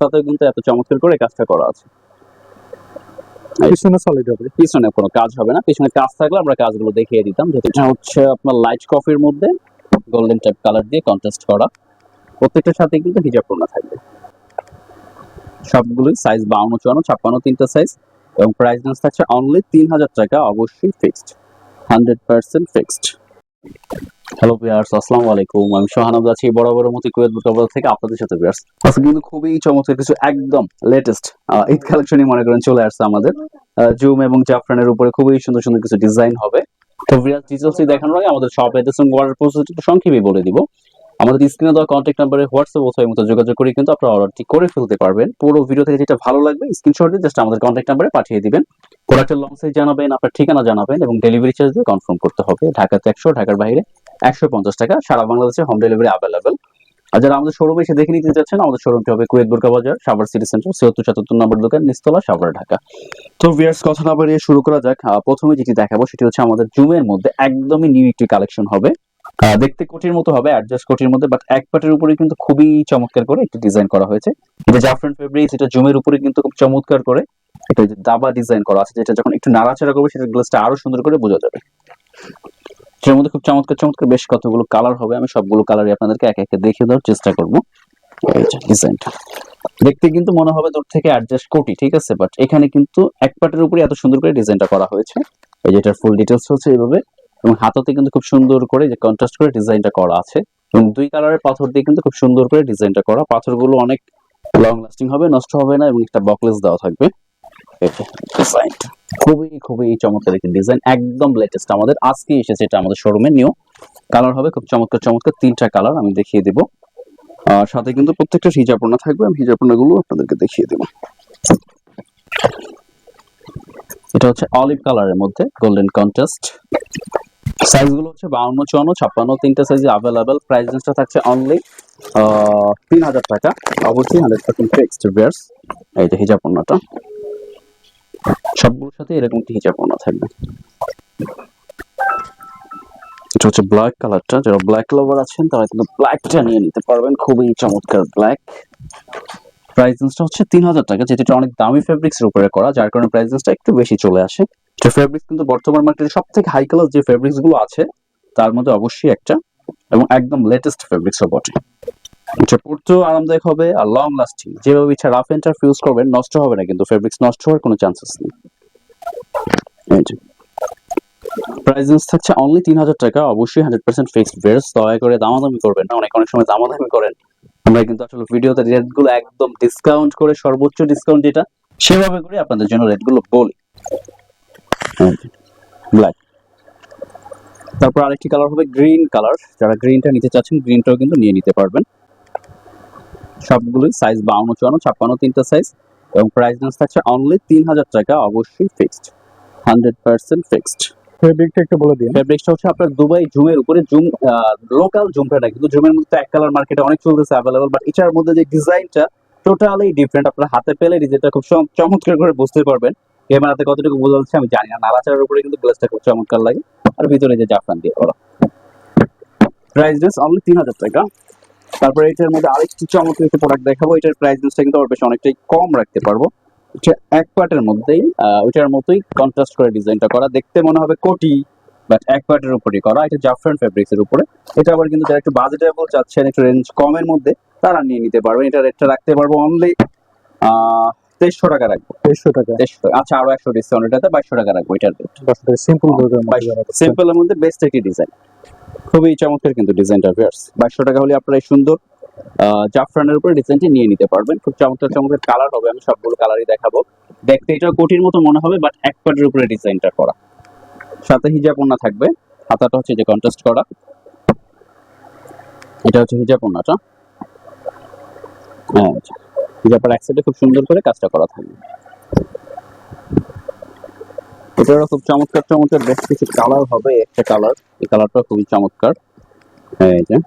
হাতাতেও কিন্তু এত চমৎকার করে কাজটা করা আছে। পিছনে সলিড হবে, পিছনে কোনো কাজ হবে না, পিছনে কাজ থাকলে আমরা কাজগুলো দেখিয়ে দিতাম। যেটা হচ্ছে আপনার লাইট কফির মধ্যে গোল্ডেন টাইপ কালার দিয়ে কন্ট্রাস্ট করা, প্রত্যেকটার সাথে কিন্তু হিজাব পড়না থাকবে। সবগুলোই সাইজ 52, 54, 56 তিনটা সাইজ, এবং প্রাইস রেঞ্জ থাকছে অনলি 3000 টাকা, অবশ্যই ফিক্সড, 100% ফিক্সড। হ্যালো ভিউয়ার্স, আসসালামু আলাইকুম। আমি সোহানব আছি বরাবরের মতো কুয়েত বুকাবাদ থেকে আপনাদের সাথে। ভিউয়ার্স, আজকে কিন্তু খুবই চমৎকার কিছু একদম লেটেস্ট ঈদ কালেকশনই মনে করেন চলে আসছে আমাদের। জুম এবং জাফরানের উপরে খুবই সুন্দর সুন্দর কিছু ডিজাইন হবে। তো ভিউয়ার্স, ডিটেইলসই দেখানোর আগে আমাদের শপ অ্যাড্রেস এবং অর্ডার প্রসেস একটু সংক্ষেপে বলে দিব। আমাদের স্ক্রিনে দেওয়া কন্ট্যাক্ট নাম্বারে হোয়াটসঅ্যাপ অথবা মতো যোগাযোগ করে কিন্তু আপনারা অর্ডারটি করে ফেলতে পারবেন। পুরো ভিডিও থেকে যেটা ভালো লাগবে স্ক্রিনশট দিয়ে জাস্ট আমাদের কন্ট্যাক্ট নাম্বারে পাঠিয়ে দিবেন। প্রোডাক্টের লং সাইজ জানাবেন, আপনার ঠিকানা জানাবেন, এবং ডেলিভারি চার্জ দিয়ে কনফার্ম করতে হবে। ঢাকাতে 100, ঢাকার বাইরে 150 টাকা। সারা বাংলাদেশে হোম ডেলিভারি অ্যাভেলেবেল। আর যারা আমাদের শোরুমে এসে দেখে নিতে যাচ্ছেন, আমাদের শোরুমটি হবে কুয়েত বোরকা বাজার, সাভার সিটি সেন্টার, 74-77 নম্বর দোকান, নিচতলা, সাভার, ঢাকা। তো ভিউয়ার্স, কথা না বাড়িয়ে শুরু করা যাক। প্রথমে যেটি দেখাবো সেটি হচ্ছে আমাদের জুমের মধ্যে একদমই নিউ একটি কালেকশন হবে। দেখতে কোটির মতো হবে, অ্যাডজাস্ট কোটির মধ্যে, বাট এক পাটের উপরে কিন্তু খুবই চমৎকার করে একটি ডিজাইন করা হয়েছে। এটা জাফরান ফেব্রিক্স, এটা জুমের উপরে কিন্তু খুব চমৎকার করে এটা যে দাবা ডিজাইন করা আছে, যেটা যখন একটু নাড়াচাড়া করবে সেটা গ্লাসটা আরো সুন্দর করে বোঝা যাবে। এর মধ্যে খুব চমৎকার চমৎকার বেশ কতগুলো কালার হবে। আমি সবগুলো কালারই আপনাদেরকে একে একে দেখিয়ে দেওয়ার চেষ্টা করবো। এই যে ডিজাইনটা দেখতে কিন্তু মনে হবে দূর থেকে অ্যাডজাস্ট কোটি, ঠিক আছে, বাট এখানে কিন্তু এক পাটের উপরে এত সুন্দর করে ডিজাইনটা করা হয়েছে। এই যে এটার ফুল ডিটেলস হচ্ছে এইভাবে, এবং হাতাতে কিন্তু খুব সুন্দর করে যে কন্ট্রাস্ট করে ডিজাইনটা করা আছে, এবং দুই কালারের পাথর দিয়ে কিন্তু খুব সুন্দর করে ডিজাইনটা করা। পাথরগুলো অনেক লং লাস্টিং হবে, নষ্ট হবে না, এবং একটা বকলেস দেওয়া থাকবে। ডিজাইনটা খুবই খুবই চমৎকার একটি ডিজাইন, একদম লেটেস্ট, আমাদের আজকে এসেছে এটা আমাদের শোরুমে। নিউ কালার হবে, খুব চমৎকার চমৎকার তিনটা কালার আমি দেখিয়ে দিব। সাথে কিন্তু প্রত্যেকটা হিজাব ওড়না থাকবে, আমি হিজাব ওড়নাগুলো আপনাদেরকে দেখিয়ে দেব। এটা হচ্ছে অলিভ কালারের মধ্যে গোল্ডেন কন্ট্রাস্ট। সাইজগুলো হচ্ছে 52, 54, 56 তিনটা সাইজে अवेलेबल। প্রাইস রেঞ্জটা থাকছে অনলি 3000 টাকা, অবশ্যই 100% ফিক্সড। ভিউয়ার্স, এই যে হিজাব ওড়নাটা, সবগুলোর সাথে এরকম একটি হিজাব ওড়না থাকবে। এটা হচ্ছে ব্ল্যাক কালারটা, যারা ব্ল্যাক লাভার আছেন তারা কিন্তু ব্ল্যাকটা নিয়ে নিতে পারবেন, খুবই চমৎকার ব্ল্যাক। প্রাইস রেঞ্জটা হচ্ছে 3000 টাকা, যেটা অনেক দামি ফেব্রিক্স এর উপরে করা, যার কারণে প্রাইস রেঞ্জটা একটু বেশি চলে আসে। এটা ফেব্রিক্স কিন্তু বর্তমান মার্কেটে সবথেকে হাই ক্লাস যে ফেব্রিক্স গুলো আছে তার মধ্যে অবশ্যই একটা, এবং একদম লেটেস্ট ফেব্রিক্সও বটে। এটা পড়তেও আরামদায়ক হবে আর লং লাস্টিং। যেভাবে ইচ্ছা রাফ এন্ড টাফ ইউজ করবেন, নষ্ট হবে না, কিন্তু ফেব্রিক্স নষ্ট হওয়ার কোনো চান্সেস নেই। এই যে প্রাইস রেঞ্জ থাকছে অনলি 3000 টাকা, অবশ্যই 100% ফিক্সড। ভিউয়ার্স, দয়া করে দামাদামি করবেন না, অনেক সময় দামাদামি করেন। আমরা কিন্তু আসলে ভিডিওতে রেটগুলো একদম ডিসকাউন্ট করে, সর্বোচ্চ ডিসকাউন্ট যেটা সেভাবে করে আপনাদের জন্য রেটগুলো বলি। ব্ল্যাক, তারপর আরেকটি কালার হবে গ্রিন কালার। যারা গ্রিনটা নিতে চাচ্ছেন গ্রিনটাও কিন্তু নিয়ে নিতে পারবেন। সবগুলোই সাইজ 52, 54, 56 তিনটা সাইজ, এবং প্রাইস রেঞ্জ থাকছে অনলি 3000 টাকা, অবশ্যই ফিক্সড, 100% ফিক্সড। ফেব্রিকটা একটু বলে দিন। ফেব্রিক্সটা হচ্ছে আপনার দুবাই জুমের উপরে, জুম লোকাল জুমটা না, কিন্তু জুমের মধ্যে এক কালার মার্কেটে অনেক চলতেছে অ্যাভেলেবল, বাট এটার মধ্যে যে ডিজাইনটা টোটালি ডিফারেন্ট। আপনার হাতে পেলে ডিজাইনটা খুব চমৎকার করে বুঝতে পারবেন। ক্যামেরাতে কতটুকু বোঝা যাচ্ছে আমি জানি না, নাড়াচাড়ার উপরে কিন্তু গ্লাসটা খুব চমৎকার লাগে, আর ভিতরে যে জাফরান দিয়ে করা। প্রাইস রেঞ্জ অনলি 3000 টাকা। তারপরে এটার মধ্যে আরেকটি চমৎকার একটা প্রোডাক্ট দেখাবো। এটার প্রাইস রেঞ্জটা কিন্তু বেশ অনেকটাই কম রাখতে পারবো। এটা এক পার্টের মধ্যেই ওইটার মতোই কন্ট্রাস্ট করে ডিজাইনটা করা, দেখতে মনে হবে কোটি, বাট এক পার্টের উপরই করা। এটা জাফরান ফেব্রিক্স এর উপরে। এটা আবার কিন্তু যারা একটু বাজেটেবল চাচ্ছেন, একটু রেঞ্জ কমের মধ্যে, তারা নিয়ে নিতে পারবেন। এটা রেটটা রাখতে পারবো অনলি 2300 টাকা রাখবো। 2300 টাকা, 2300, আচ্ছা আরো 100 ডিসকাউন্ট, এটাতে 2200 টাকা রাখবো। এটার রেট সিম্পল বর্ডার মধ্যে, সিম্পলের মধ্যে বেস্ট একটি ডিজাইন, খুবই চমৎকার কিন্তু ডিজাইনটা। ভিউয়ার্স, 2200 টাকা হলে আপনারা এই সুন্দর জাফরানের উপরে ডিজাইনটি নিয়ে নিতে পারবেন। খুব চমৎকার চমৎকার কালার হবে, আমি সবগুলো কালারই দেখাবো। দেখতে এটা কোটির মতো মনে হবে, বাট এক পাটের উপরে ডিজাইনটা করা, সাথে হিজাব ওড়না থাকবে। হাতাটা হচ্ছে যে কন্ট্রাস্ট করা, এটা হচ্ছে হিজাব ওড়নাটা। হ্যাঁ, হিজাবের এক সাইডে খুব সুন্দর করে কাজটা করা থাকবে। এটারও খুব চমৎকার চমৎকার বেশ কিছু কালার হবে। একটা কালার, এই কালারটা খুবই চমৎকার। হ্যাঁ, এই যে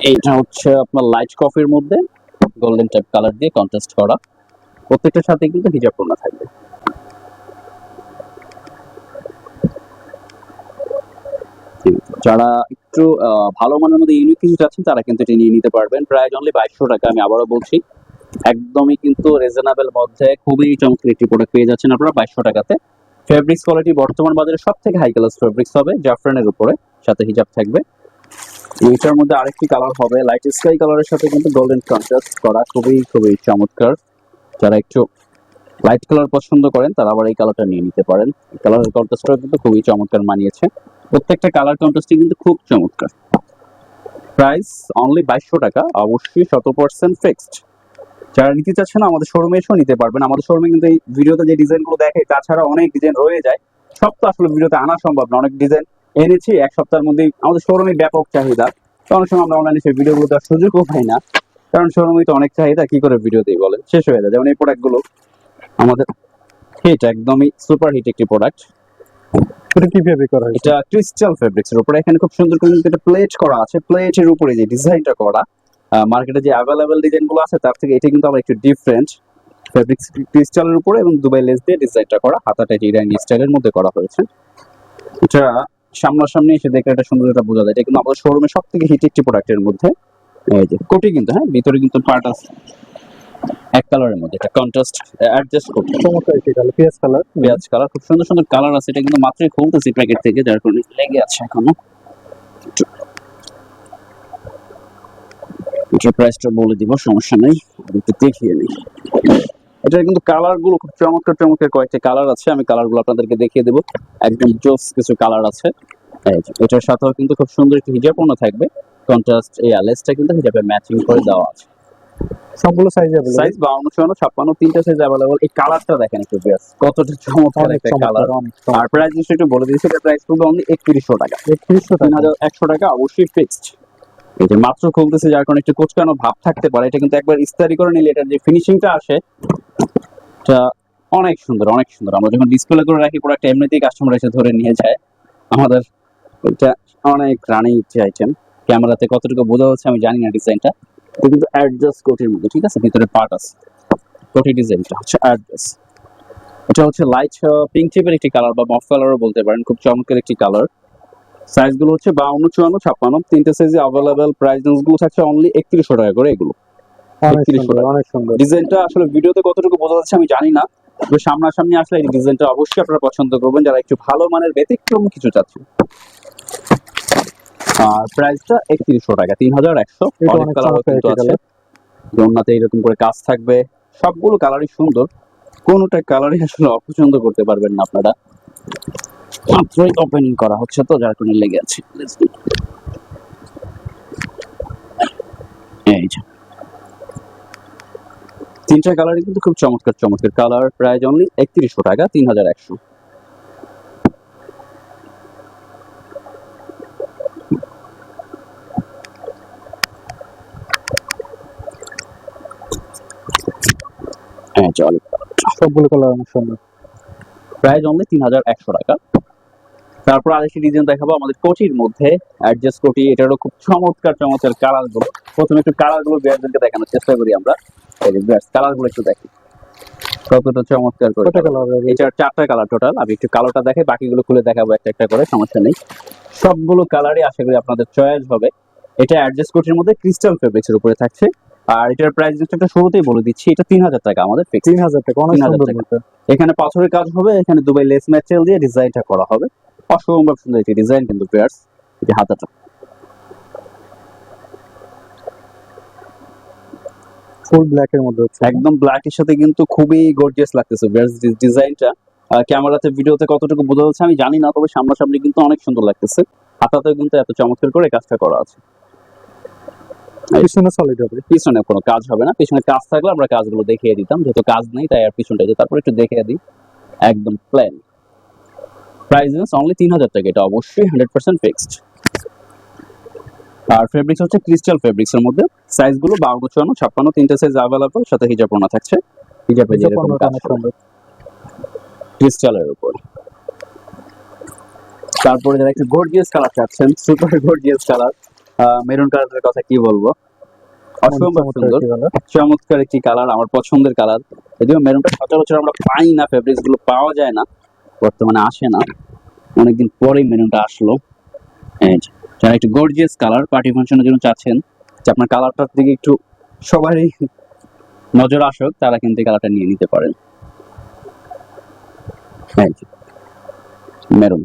এইটা হচ্ছে আপনার লাইট কফির মধ্যে গোল্ডেন টাইপ কালার দিয়ে কন্ট্রাস্ট করা, প্রত্যেকটার সাথে কিন্তু হিজাব ওড়না থাকবে। যারা একটু ভালো মানের মধ্যে ইউনিক কিছু চাচ্ছেন তারা কিন্তু এটি নিয়ে নিতে পারবেন। প্রাইস অনলি 2200 টাকা। আমি আবারও বলছি, একদমই কিন্তু রিজনেবল মধ্যে খুবই চমৎকার একটি প্রোডাক্ট পেয়ে যাচ্ছেন আপনারা 2200 টাকাতে। ফেব্রিক্স কোয়ালিটি বর্তমান বাজারে সব থেকে হাই ক্লাস ফেব্রিক্স হবে, জাফরানের উপরে, সাথে হিজাব থাকবে। এটার মধ্যে আরেকটি কালার হবে লাইট স্কাই কালারের সাথে কিন্তু গোল্ডেন কন্ট্রাস্ট করা, খুবই খুবই চমৎকার। যারা একটু লাইট কালার পছন্দ করেন তারা আবার এই কালারটা নিয়ে নিতে পারেন। কালারের কন্ট্রাস্টটা কিন্তু খুবই চমৎকার মানিয়েছে, প্রত্যেকটা কালার কন্ট্রাস্টই কিন্তু খুব চমৎকার। প্রাইস অনলি 2200 টাকা, অবশ্যই 100% ফিক্সড। যারা নিতে চাচ্ছেন আমাদের শোরুমে এসেও নিতে পারবেন। আমাদের শোরুমে কিন্তু এই ভিডিওতে যে ডিজাইনগুলো দেখে তাছাড়া অনেক ডিজাইন রয়ে যায়, সব তো আসলে ভিডিওতে আনা সম্ভব না। অনেক ডিজাইন এনেছি এক সপ্তাহের মধ্যেই, আমাদের শোরুমে ব্যাপক চাহিদা, তো অনেক সময় আমরা অনলাইনে সেই ভিডিওগুলো দেওয়ার সুযোগও পাই না, কারণ শোরুমে তো অনেক চাহিদা, কি করে ভিডিও দিই বলেন, শেষ হয়ে যায়। যেমন এই প্রোডাক্টগুলো আমাদের হিট, একদমই সুপার হিট একটি প্রোডাক্ট। এটা কিভাবে করা হয়েছে? এটা ক্রিস্টাল ফেব্রিক্স এর উপরে, এখানে খুব সুন্দর করে কিন্তু একটা প্লেট করা আছে, প্লেটের উপরে যে ডিজাইনটা করা, মার্কেটে যে অ্যাভেলেবেল ডিজাইন গুলো আছে তার থেকে এটা কিন্তু আবার একটু ডিফারেন্ট। ফেব্রিক্স ক্রিস্টালের উপরে এবং দুবাই লেস দিয়ে ডিজাইনটা করা, হাতাটা ইরানি স্টাইলের মধ্যে করা হয়েছে। এটা সামনাসামনি এসে দেখে এটা সুন্দরতা বোঝা যায়। এটা কিন্তু আমাদের শোরুমে সব থেকে হিট একটি প্রোডাক্টের মধ্যে। এই যে কোটি কিন্তু, হ্যাঁ, ভিতরে কিন্তু পার্ট আছে এক কালারের মধ্যে, এটা কন্ট্রাস্ট অ্যাডজাস্ট করতে চমৎকার একটি কালার, পেঁয়াজ কালার। পেঁয়াজ কালার, খুব সুন্দর সুন্দর কালার আছে। এটা কিন্তু মাত্রই খুলতেছি প্যাকেট থেকে, যার কারণে লেগে আছে এখনো। এটার প্রাইসটা বলে দিব, সমস্যা নেই, একটু দেখিয়ে নিই। এটার কিন্তু কালার গুলো খুব চমৎকার চমৎকার কয়েকটা কালার আছে, আমি কালার গুলো আপনাদেরকে দেখিয়ে দেবো। একদম জোস কিছু কালার আছে। এই যে, এটার সাথেও কিন্তু খুব সুন্দর একটি হিজাব পণ্য থাকবে, কন্ট্রাস্ট এই লেসটা কিন্তু হিজাবে ম্যাচিং করে দেওয়া আছে। সবগুলো সাইজ अवेलेबल। সাইজ 52, 54, 56 তিনটা সাইজ अवेलेबल। এই কালারটা দেখেন একটু, বেশ কতটা চমৎকার একটা কালার। আর প্রাইস নিশ্চয়ই একটু বলে দিয়েছি, এটা প্রাইস পড়বে অনলি 3100 টাকা। 3100 টাকা, 3100 টাকা অবশ্যই ফিক্সড। এটা মাত্র খুলতেছে, যার কারণে একটু কোচকানো ভাব থাকতে পারে। এটা কিন্তু একবার ইস্তারি করে নিলে এটার যে ফিনিশিংটা আসে এটা অনেক সুন্দর, অনেক সুন্দর। আমরা যখন ডিসপ্লে করে রাখি প্রোডাক্ট, এমনিতেই কাস্টমার এসে ধরে নিয়ে যায়। আমাদের এটা অনেক রানিং একটি আইটেম। ক্যামেরাতে কতটুকু বোঝা যাচ্ছে আমি জানি না ডিজাইনটা, এটা কিন্তু অ্যাডজাস্ট কোটির মধ্যে, ঠিক আছে, ভিতরে পার্ট আছে। কোটি ডিজাইনটা হচ্ছে অ্যাডজাস্ট। এটা হচ্ছে লাইট পিঙ্ক টাইপের একটি কালার বা মফ কালারও বলতে পারেন, খুব চমৎকার একটি কালার। সাইজ গুলো হচ্ছে 52, 54, 56 তিনটে সাইজে अवेलेबल। প্রাইস গুলো থাকছে অনলি 3100 টাকা করে। এগুলো অনেক সুন্দর, অনেক সুন্দর। ডিজাইনটা আসলে ভিডিওতে কতটুকু বোঝা যাচ্ছে আমি জানি না, তবে সামনাসামনি আসলে এই ডিজাইনটা অবশ্যই আপনারা পছন্দ করবেন, যারা একটু ভালো মানের ব্যতিক্রম কিছু চাচ্ছেন। আর প্রাইসটা 3100 টাকা, 3100। অনেক কালার কিন্তু আছে, দোলনাতে এরকম করে কাজ থাকবে, সবগুলো কালারই সুন্দর, কোনোটা কালারই আসলে অপছন্দ করতে পারবেন না আপনারা। মাত্রই ওপেনিং করা হচ্ছে তো, যার কারণে লেগে আছে। এই যে তিনটা কালারই কিন্তু খুব চমৎকার চমৎকার কালার। প্রাইস অনলি 3100 টাকা, 3100। হ্যাঁ, চল, সবগুলো কালার অনেক সুন্দর। প্রাইস অনলি 3100 টাকা। তারপর আরেকটি ডিজাইন দেখাবো আমাদের কোটির মধ্যে, অ্যাডজাস্ট কোটি। এটারও খুব চমৎকার চমৎকার কালার গুলো। প্রথমে একটু কালার গুলো বিয়ারদেরকে দেখানোর চেষ্টা করি আমরা। এই যে বিয়ার কালার গুলো একটু দেখি কতটা চমৎকার করে। কত কালার? এটার 4টা কালার টোটাল। আমি একটু কালারটা দেখাই, বাকিগুলো খুলে দেখাবো একটা একটা করে, সমস্যা নেই। সবগুলো কালারই আশা করি আপনাদের চয়েস হবে। এটা অ্যাডজাস্ট কোটির মধ্যে ক্রিস্টাল ফেব্রিক্স এর উপরে থাকছে। আর এটার প্রাইস একটা শুরুতেই বলে দিচ্ছি, এটা 3000 টাকা আমাদের ফিক্স। 3000 টাকা, অনেক সুন্দর। এখানে পাথরের কাজ হবে, এখানে দুবাই লেস ম্যাটেরিয়াল দিয়ে ডিজাইনটা করা হবে, অসম্ভব সুন্দর একটি ডিজাইন কিন্তু পেয়ার্স। এই যে হাতাটা ফুল ব্ল্যাক এর মধ্যে হচ্ছে, একদম ব্ল্যাক এর সাথে কিন্তু খুবই গর্জিয়াস লাগতেছে পেয়ার্স ডিজাইনটা। ক্যামেরাতে ভিডিওতে কতটুকু বোঝা যাচ্ছে আমি জানি না, তবে সামনাসামনি কিন্তু অনেক সুন্দর লাগতেছে। হাতাতে কিন্তু এত চমৎকার করে কাজটা করা আছে। পিছনে সলিড হবে, পিছনে কোনো কাজ হবে না। পিছনে কাজ থাকলে আমরা কাজগুলো দেখিয়ে দিতাম, যেহেতু কাজ নেই তাই আর পিছনটা যে তারপর একটু দেখিয়ে দিই। একদম প্লেন। প্রাইস অনলি 3000 টাকা, এটা অবশ্যই 100% ফিক্সড। আর ফেব্রিক্স হচ্ছে ক্রিস্টাল ফেব্রিক্স এর মধ্যে। সাইজ গুলো 52, 54, 56 তিনটা সাইজ अवेलेबल, সাথে হিজাব পণ্য থাকছে। হিজাবে যেরকম কাজ সুন্দর ক্রিস্টালের উপর। তারপরে যারা একটু গর্জিয়াস কালার চাচ্ছেন, সুপার গর্জিয়াস কালার, মেরুন কালারের কথা কি বলবো, অসম্ভব সুন্দর চমৎকার একটি কালার, আমার পছন্দের কালার। যদিও মেরুনটা সচরাচর আমরা পাই না, ফেব্রিক্স গুলো পাওয়া যায় না, বর্তমানে আসে না, অনেকদিন পরেই মেরুনটা আসলো। এই যে, যারা একটু গর্জিয়াস কালার পার্টি ফাংশনের জন্য চাচ্ছেন যে আপনার কালারটার দিকে একটু সবারই নজর আসুক, তারা কিন্তু এই কালারটা নিয়ে নিতে পারেন। এই যে মেরুন,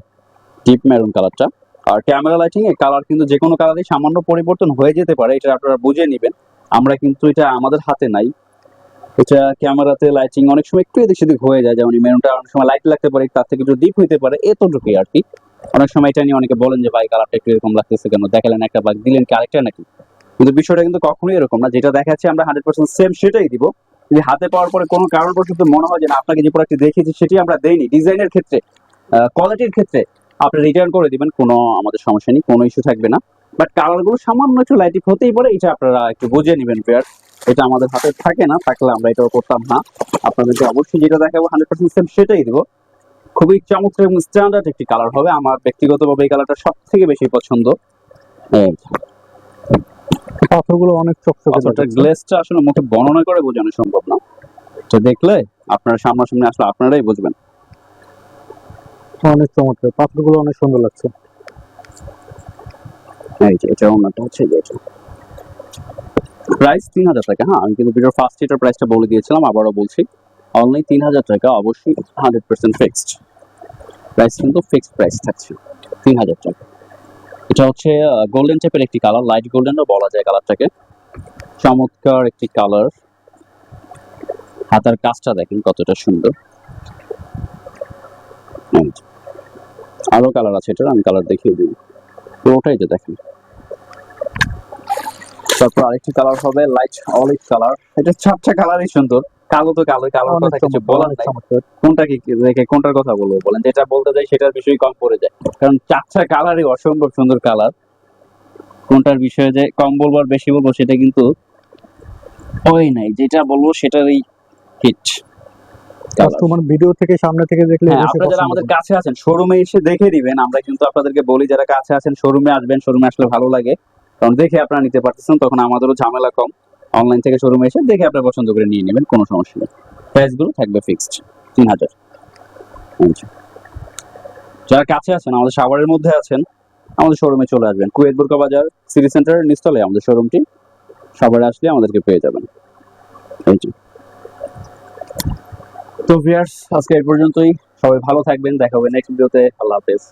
ডিপ মেরুন কালারটা। আর ক্যামেরা লাইটিং এ কালার কিন্তু যে কোনো কালারই সামান্য পরিবর্তন হয়ে যেতে পারে, এটা আপনারা বুঝে নেবেন। আমরা কিন্তু এটা আমাদের হাতে নাই, এটা ক্যামেরাতে লাইটিং অনেক সময় একটু এদিক সেদিক হয়ে যায়, যেমন এই মেরুনটা অনেক সময় লাইট লাগতে পারে, তার থেকে একটু ডিপ হইতে পারে, এতটুকুই আর কি। অনেক সময় এটা নিয়ে অনেকে বলেন যে ভাই কালারটা একটু এরকম লাগতেছে কেন, দেখালেন একটা বাগ দিলেন কি আরেকটা নাকি। কিন্তু বিষয়টা কিন্তু কখনোই এরকম না, যেটা দেখাচ্ছি আমরা 100% সেম সেটাই দিব। যদি হাতে পাওয়ার পরে কোনো কারণবশত মনে হয় যে না আপনাকে যে প্রোডাক্টটি দেখিয়েছি সেটি আমরা দেইনি, ডিজাইনের ক্ষেত্রে কোয়ালিটির ক্ষেত্রে আপনি রিটার্ন করে দিবেন, কোনো আমাদের সমস্যা নেই, কোনো ইস্যু থাকবে না। বাট কালারগুলো সামান্য একটু লাইটিং হতেই পারে, এটা আপনারা একটু বুঝে নেবেন পেয়ার। এটা আমাদের হাতে থাকে না, থাকলে আমরা এটাও করতাম না। আপনাদেরকে অবশ্যই যেটা দেখাবো 100% সেম সেটাই দিব। খুবই চমৎকার এবং স্ট্যান্ডার্ড একটি কালার হবে, আমার ব্যক্তিগতভাবে এই কালারটা সব থেকে বেশি পছন্দ। এই পাথরগুলো অনেক চকচকে পাথরটার দেখাচ্ছে। গ্লেজটা আসলে মুখে বর্ণনা করে বোঝানো সম্ভব না, তো দেখলে আপনারা সামনাসামনি আসলে আপনারাই বুঝবেন। অনেক চমৎকার, পাথরগুলো অনেক সুন্দর লাগছে। এই যে এটা অন্যটা হচ্ছে যে এটা প্রাইস 3000 টাকা। হ্যাঁ, আমি কিন্তু ভিডিওর ফার্স্ট এটার প্রাইসটা বলে দিয়েছিলাম, আবারও বলছি, অনলি 3000 টাকা, অবশ্যই 100% ফিক্সড প্রাইস, কিন্তু ফিক্সড প্রাইস থাকছে 3000 টাকা। এটা হচ্ছে গোল্ডেন টাইপের একটি কালার, লাইট গোল্ডেনও বলা যায় কালারটাকে। চমৎকার একটি কালার, হাতার কাজটা দেখেন কতটা সুন্দর। এই যে, আরো কালার আছে এটার, আমি কালার দেখিয়ে দিই, পুরোটাই যে দেখেন। তারপর আরেকটি কালার হবে লাইট অলিভ কালার, এটা চারটা কালারই সুন্দর। কালো তো কালো, কালোর অনেক কথা কিছু চমৎকার, বলার অনেক নাই। চমৎকার। কোনটা কি রেখে কোনটার কথা বলবো বলেন, যেটা বলতে যাই সেটার বিষয় কম পড়ে যায়, কারণ চারটা কালারই অসম্ভব সুন্দর কালার। কোনটার বিষয়ে যে কম বলবো আর বেশি বলবো সেটা কিন্তু হয় নাই, যেটা বলবো সেটারই হিট কালার। কাস্টমার ভিডিও থেকে সামনে থেকে দেখলে হ্যাঁ, বেশি আপনারা যারা পছন্দ আমাদের করে। কাছে আছেন শোরুমে এসে দেখে দিবেন, আমরা কিন্তু আপনাদেরকে বলি যারা কাছে আছেন শোরুমে আসবেন, শোরুমে আসলে ভালো লাগে, কারণ দেখে আপনারা নিতে পারতেছেন, তখন আমাদেরও ঝামেলা কম। অনলাইন থেকে শোরুমে এসে দেখে আপনারা পছন্দ করে নিয়ে নেবেন, কোনো সমস্যা নেই। প্রাইস গুলো থাকবে ফিক্সড 3000। যারা কাছে আছেন, আমাদের সাভারের মধ্যে আছেন, আমাদের শোরুমে চলে আসবেন, কুয়েত বুরকা বাজার সিটি সেন্টারের নিচতলায় আমাদের শোরুমটি, সাভারে আসলে আমাদেরকে পেয়ে যাবেন। এই যে। তো ভিউয়ার্স, আজকে এই পর্যন্তই, সবাই ভালো থাকবেন, দেখা হবে নেক্সট ভিডিওতে, আল্লাহ হাফেজ।